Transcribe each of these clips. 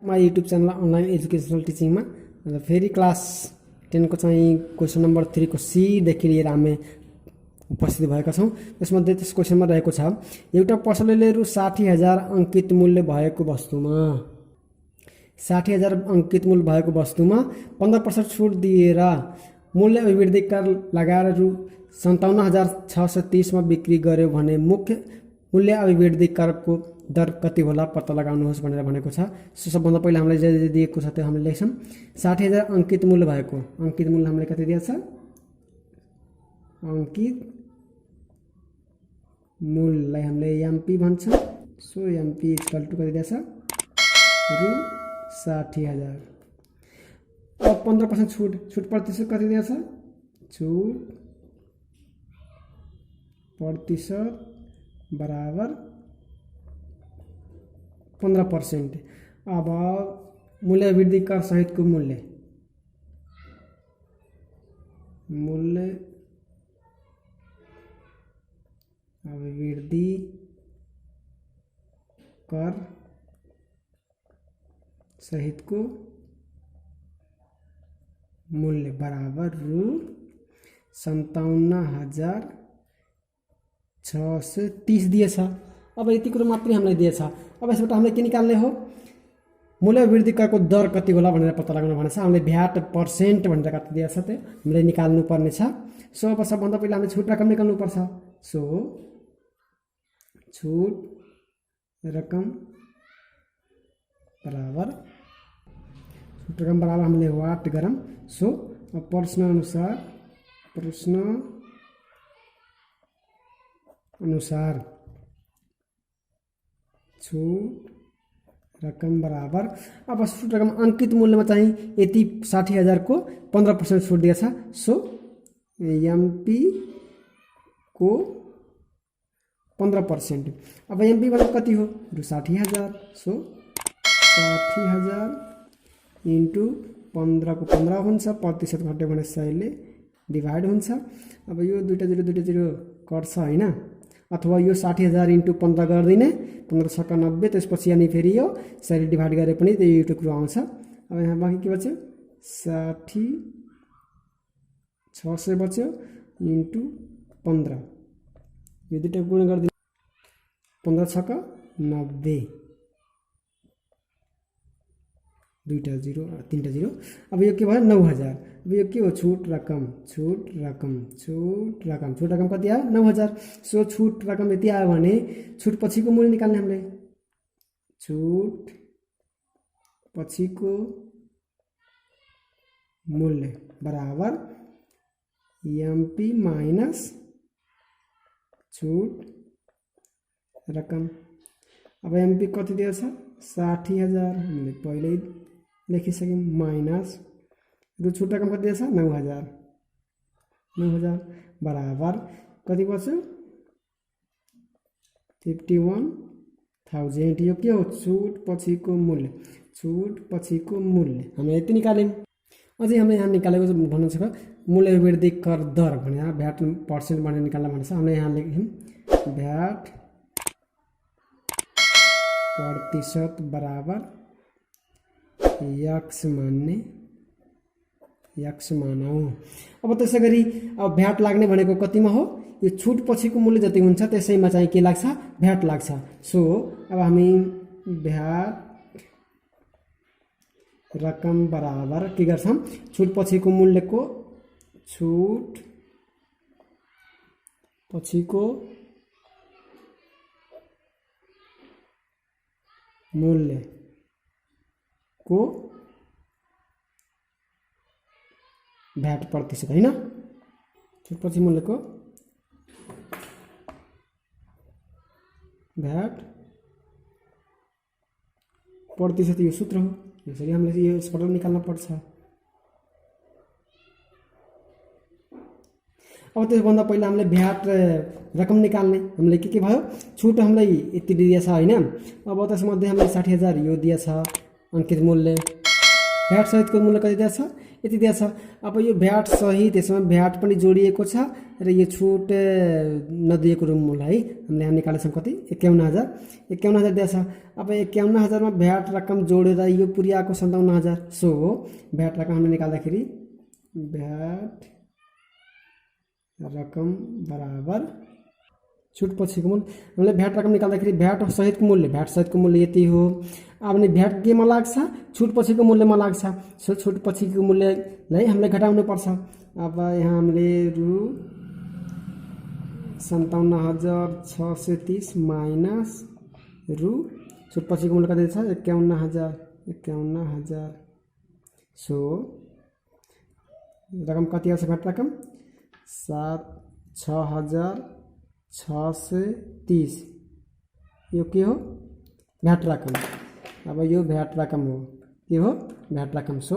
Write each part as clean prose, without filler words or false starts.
My YouTube channel online educational टिचिङमा फेरि class 10 को चाहिँ क्वेसन नम्बर 3 को सीदेखि लिएर हामी उपस्थित भएका छौँ। त्यसमध्ये त्यस क्वेसनमा रहेको छ, एउटा पसलले रु 60,000 अङ्कित मूल्य भएको वस्तुमा 60,000 अङ्कित मूल्य भएको वस्तुमा 15% छुट दिएर मूल्य अभिवृद्धि कर लगाएर रु 57,630 मा बिक्री गर्यो भने मुख्य मूल्य अभिवृद्धि करको दर कति होला पत्ता लगाउनुहोस् भनेर भनेको छ। सो सबभन्दा पहिला हामीलाई जे दिएको छ त्यो हामीले लेख्छौँ। 60,000 अङ्कित मूल्य भएको, अङ्कित मूल्य हामीले कति दिएको छ, अङ्कित मूल्यलाई हामीले एमपी भन्छौँ। सो एमपी इक्वल टु कति दिएको छ, रु 60,000। अब 15% छुट प्रतिशत कति दिएको छ, छुट प्रतिशत बराबर 15%। अब मूल्य वृद्धि कर सहितको मूल्य अभिवृद्धि कर सहितको मूल्य बराबर रु 57,630 दिएछ। अब यति कुरो मात्रै हामीलाई दिएछ। अब यसबाट हामीले के निकाल्ने हो, मूल्य वृद्धि करको दर कति होला भनेर पत्ता लगाउनु भनेको छ। हामीले भ्याट पर्सेन्ट भनेर कति दिएछ त्यो हामीले निकाल्नु पर्ने छ। सो अब सबभन्दा पहिला हामीले छुट रकम निकाल्नु पर्छ। सो छुट रकम बराबर हामीले वाट गरौँ। सो अब प्रश्न अनुसार छुट रकम बराबर, अब छुट रकम अंकित मूल्यमा चाहिँ यति 60,000 को 15% छुट दिएछ। सो एमपी को 15%। अब एमपी भनेको कति हो, रु 60,000। सो 60,000 इन्टु 15 को 15 हुन्छ, प्रतिशत घट्यो भने 100 ले डिभाइड हुन्छ। अब यो दुईटा जिरो कट्छ हैन, अथवा यो 60,000 इन्टु 15 गरिदिने, 15 सका 90, त्यसपछि अनि फेरि यो 100 ले डिभाइड गरे पनि त्यही एउटा कुरो आउँछ। अब यहाँ बाँकी के बच्यो, 60,600 बच्यो इन्टु 15, यो दुईटा गुण गरिदिने, 15 सका 90, दुईटा जिरो तीनटा जिरो। अब यो के भयो, 9,000। अब यो के हो, छुट रकम कति आयो, 9,000। सो छुट रकम यति आयो भने छुट पछिको मूल्य निकाल्ने हामीले, छुट पछिको मूल्य बराबर एमपी माइनस छुट रकम। अब एमपी कति दिएछ, 60,000 हामीले पहिल्यै लेखिसक्यौँ, माइनस रु छुट रकम कति दिएछ, 9,000 बराबर कति बच्यो, 51,000। यो के हो, छुट पछिको मूल्य हामीले यति निकाल्यौँ। अझै हामीले यहाँ निकालेको भन्नु छ मूल्य वृद्धि कर दर भनेर भ्याट पर्सेन्ट भनेर निकाल्न भनेको छ। हामीले यहाँ लेख्यौँ भ्याट प्रतिशत बराबर यक्स मानौँ। अब त्यसै गरी अब भ्याट लाग्ने भनेको कतिमा हो, यो छुट पछिको मूल्य जति हुन्छ त्यसैमा चाहिँ के लाग्छ, भ्याट लाग्छ। सो अब हामी भ्याट रकम बराबर के गर्छौँ, छुट पछिको मूल्यको भ्याट प्रतिशत हैन, छुट पछि मूल्यको भ्याट प्रतिशत यो सूत्र हो। यसरी हामीले यो यसबाट निकाल्न पर्छ। अब त्यसभन्दा पहिला हामीले भ्याट रकम निकाल्ने, हामीले के भयो, छुट हामीलाई यति दिएछ हैन। अब त्यसमध्ये हामीले 60,000 यो दिएछ अङ्कित मूल्य, भ्याट सहितको मूल्य कति दिएछ, यति दिएको छ। अब यो भ्याट सहित यसमा भ्याट पनि जोडिएको छ र यो छुट नदिएको रुमलाई है हामीले यहाँ निकालेछौँ कति 51,000 दिएको छ। अब 51,000 मा भ्याट रकम जोडेर यो पुरै आएको 57,000। सो भ्याट रकम हामीले निकाल्दाखेरि भ्याट रकम बराबर छुट पछिको मूल्य। हामीले भ्याट रकम निकाल्दाखेरि भ्याट सहितको मूल्य यति हो। अब नि भ्याट केमा लाग्छ छुट पछिको मूल्यमा लाग्छ। सो छुट पछिको मूल्यलाई हामीले घटाउनु पर्छ। अब यहाँ हामीले रु 57,630 माइनस रु छुट पछिको मूल्य कति छ 51,000। सो रकम कति आउँछ भ्याट रकम 6,630। यो के हो भ्याट रकम। अब यो भ्याट रकम हो के हो भ्याट रकम। सो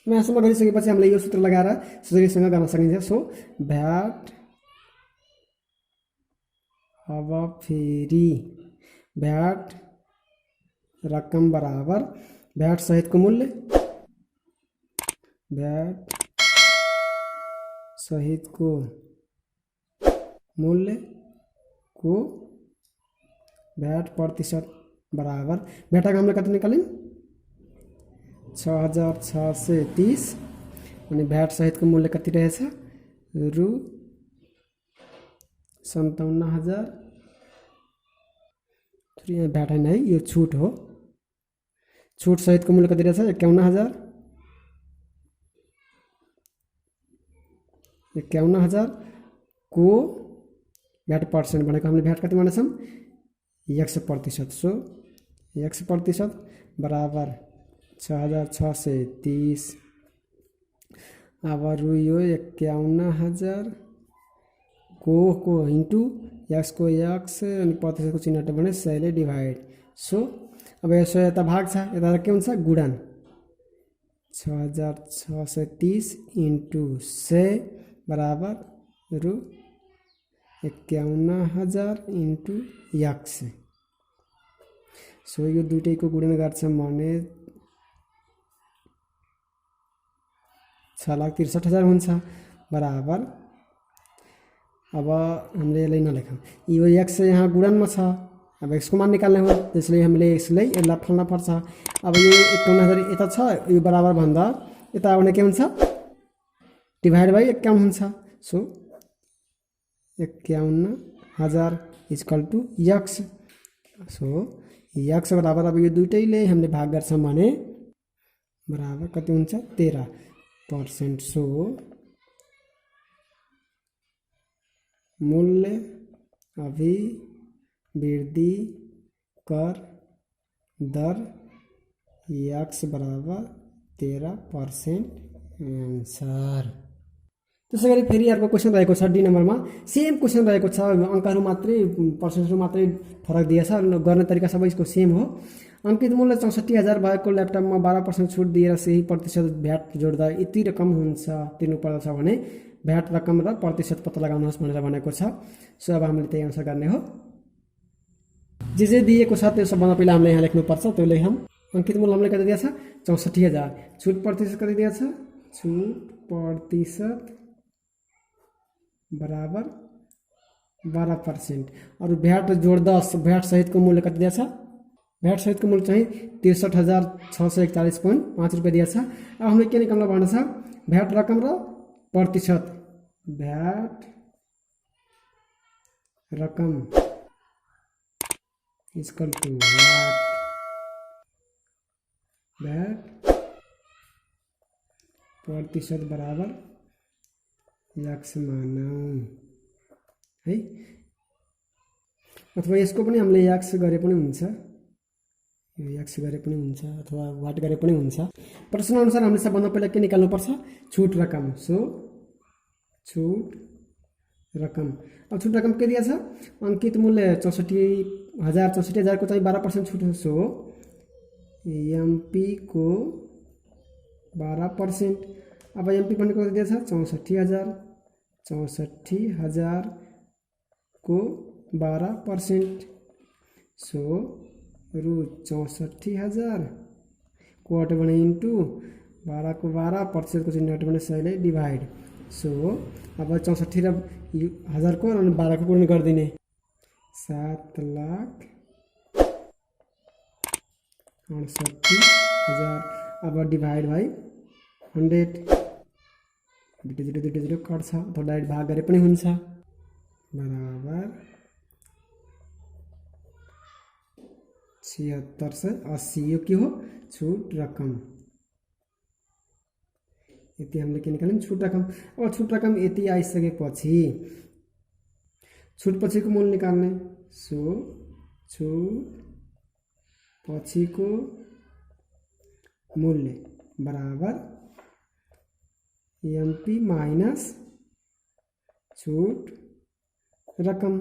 यहाँसम्म गरिसकेपछि हामीले यो सूत्र लगाएर सजिलैसँग गर्न सकिन्छ। सो भ्याट अब फेरि भ्याट रकम बराबर भ्याट सहितको मूल्य भ्याट सहितको मूल्य को भ्याट प्रतिशत बराबर भ्याट रकम हामीले कति निकाल्यौँ 6,630 अनि भ्याट सहितको मूल्य कति रहेछ रु 57,000। यहाँ भ्याट हैन है यो छुट हो। छुट सहितको मूल्य कति रहेछ 51,000 को भ्याट पर्सेन्ट भनेको हामीले भ्याट कति मानेछौँ 100%। सो 100% बराबर 6,630। अब रु यो 51,000 को इन्टु एक्स को एक्स अनि प्रतिशतको चिन्ह भने 100 ले डिभाइड। सो अब यो 100 यता भाग छ यता के हुन्छ गुणन 6,630 इन्टु 100 बराबर रु 51,000 इन्टु एक्स। सो यो दुईटैको गुणन गर्छौँ भने 6,63,000 हुन्छ बराबर। अब हामीले यसलाई नलेखौँ यो एक्स यहाँ गुणनमा छ। अब एक्सको मान निकाल्ने हो त्यसले हामीले यसलाई यसलाई फाल्न पर्छ। अब यो 51,000 यता छ यो बराबर भन्दा यता आउने के हुन्छ डिभाइड बाई 51 हुन्छ। So 51,000 equal to X. So X बराबर अब यो दुईटैले हामीले भाग गर्छौँ भने बराबर कति हुन्छ 13%। सो मूल्य अभिवृद्धि कर दर एक्स बराबर 13% आन्सर। त्यसै गरी फेरि अर्को क्वेसन रहेको छ डी नम्बरमा सेम क्वेसन रहेको छ अङ्कहरू मात्रै पर्सेन्टेजहरू मात्रै फरक दिएछ गर्ने तरिका सबै यसको सेम हो। अंकित मूल्य 64,000 भएको ल्यापटपमा 12% छुट दिएर सही प्रतिशत भ्याट जोड्दा यति रकम हुन्छ तिर्नुपर्दछ भने भ्याट रकम र प्रतिशत पत्ता लगाउनुहोस् भनेर भनेको छ। सो अब हामीले त्यही अनुसार गर्ने हो। जे दिएको छ त्यो सबभन्दा पहिला हामीले यहाँ लेख्नुपर्छ त्यो लेखौँ। अंकित मूल्य हामीले कति दिएछ 64,000 छुट प्रतिशत कति दिएछ छुट प्रतिशत बराबर 12%। अरू भ्याट जोड्दा भ्याट सहितको मूल्य कति दिएछ भ्याट सहितको मूल्य चाहिँ 63,641.5 रुपियाँ दिएछ। अब हामीले के निकाल्न भनेको छ भ्याट रकम र प्रतिशत भ्याट रकम इक्वल टु भ्याट प्रतिशत बराबर एक्स मानौँ है। अथवा यसको पनि हामीले एक्स गरे पनि हुन्छ एक्स गरे पनि हुन्छ अथवा वाट गरे पनि हुन्छ। प्रश्न अनुसार हामीले सबभन्दा पहिला के निकाल्नुपर्छ छुट रकम। सो छुट रकम अब छुट रकम के दिएछ अंकित मूल्य 64,000 को चाहिँ 12% छुट हो। सो एमपी को 12%। अब एमपी भनेको कति दिएछ 64,000 को 12%। सो रु 64,000 कोट भने इन्टु 12 को 12 प्रतिशत को चिन्ह भने 100 ले डिभाइड। सो अब 64 र 1000 को अनि 12 को गुणन गरिदिने 7,68,000 अब डिभाइड बाई 100 दुईटा जिरो कट्छ अथवा डाइरेक्ट भाग गरे पनि हुन्छ बराबर 7680 यो के हो छुट रकम यति हामीले के निकाल्यौं छुट रकम। अब छुट रकम यति आइसकेपछि छुट पछिको मूल्य निकाल्ने सो छुट पछिको मूल्य बराबर एमपी माइनस छुट रकम।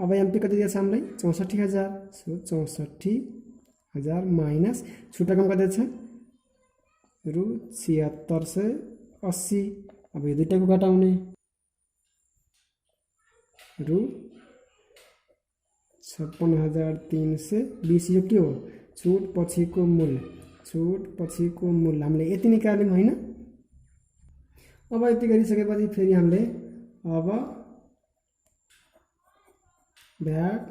अब एमपी कति दिएछ हामीलाई 64000 सो 64000 माइनस छुट रकम कति छ रु 7680। अब यो दुईटाको घटाउने रु 56320 यो के हो छुट पछिको मूल्य हामीले यति निकाल्यौं हैन। अब यति गरिसकेपछि फेरि हामीले अब भ्याट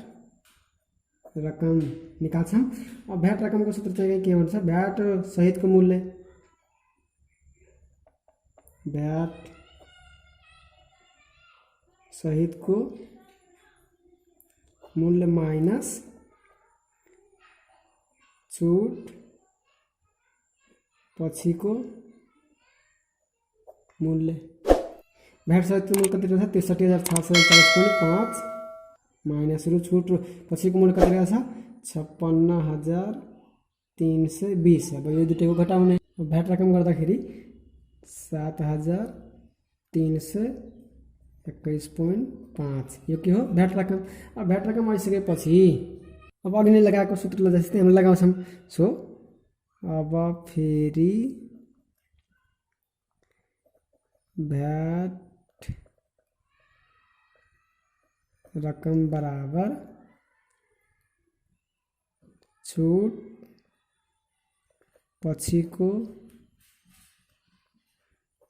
रकम निकाल्छौं। अब भ्याट रकमको सूत्र चाहिँ के भन्छ भ्याट सहितको मूल्य भ्याट सहितको मूल्य माइनस छुट पछिको मूल्य। भ्याट सहितको मूल्य कति रहेछ 63640.5 माइनस रु छुट पछिको मूल्य कति रहेछ 56320। अब यो दुईटाको घटाउने भ्याट रकम गर्दाखेरि 7321.5 यो के हो भ्याट रकम। अब भ्याट रकम आइसकेपछि अब अघि नै लगाएको सूत्रलाई जस्तै हामीले लगाउँछौं। सो अब फेरि भ्याट रकम बराबर छुट पछिको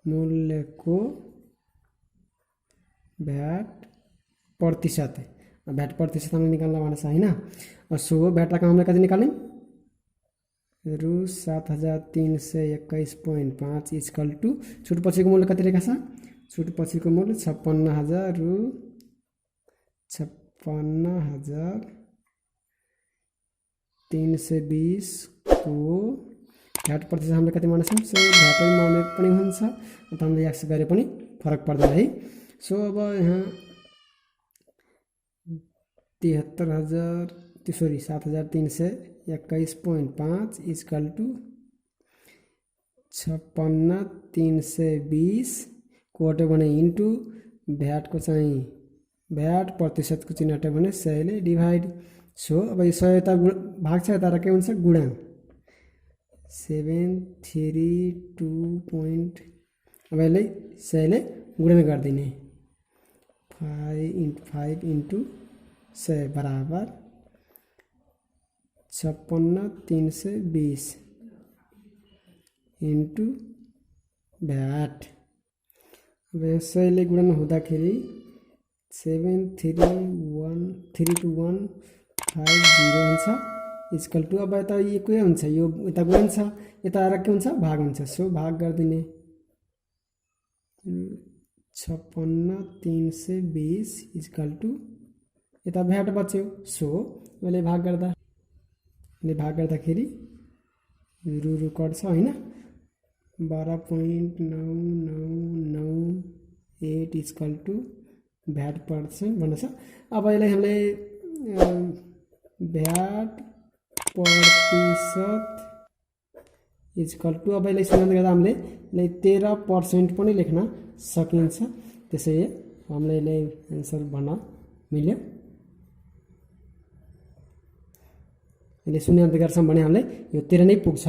मूल्यको भ्याट प्रतिशत। भ्याट प्रतिशत हामीले निकाल्न भनेछ हैन। सो भ्याट रकम हामीले कति निकाल्यौं रु 7321.5 इक्वल टु छुट पछिको मूल्य कति रहेको छ छुट पछिको मूल्य 56000 रु 56320 को भ्याट प्रतिशत हामीले कति मान्छौं। सो भ्याटै माने पनि हुन्छ अथवा हामीले एक्स गरे पनि फरक पर्दैन है। सो अब यहाँ 7321.5 इक्वल टु 56320 कोटे भने इन्टु भ्याटको चाहिँ भ्याट प्रतिशतको चिन्ह हट्यो भने 100 ले डिभाइड। सो अब यो 100 यता भाग छ यता के हुन्छ गुणा 732 अब यसलाई 100 ले गुणन गरिदिने 5 इन्टु 100 बराबर 56320 इन्टु भ्याट। अब 100 ले गुणन हुँदाखेरि 7313250 हुन्छ इक्वल टु अब यता यो के हुन्छ यो यता गुणन्छ यता आएर के हुन्छ भाग हुन्छ। सो भाग गरिदिने 56320 इक्वल टु यता भ्याट बच्यो। सो मैले भाग गर्दाखेरि रु कट्छ हैन 12.9998 इक्वल टु भ्याट पर्सेन्ट भनेछ। अब यसलाई हामीले भ्याट प्रतिशत इक्वल टु अब यसलाई सुनाउँदै गर्दा हामीले यसलाई 13% पनि लेख्न सकिन्छ। त्यसै हामीले यसलाई आन्सर भन्न मिल्यो। यसले सुनाउँदै गर्छौं भने हामीले यो 13 नै पुग्छ।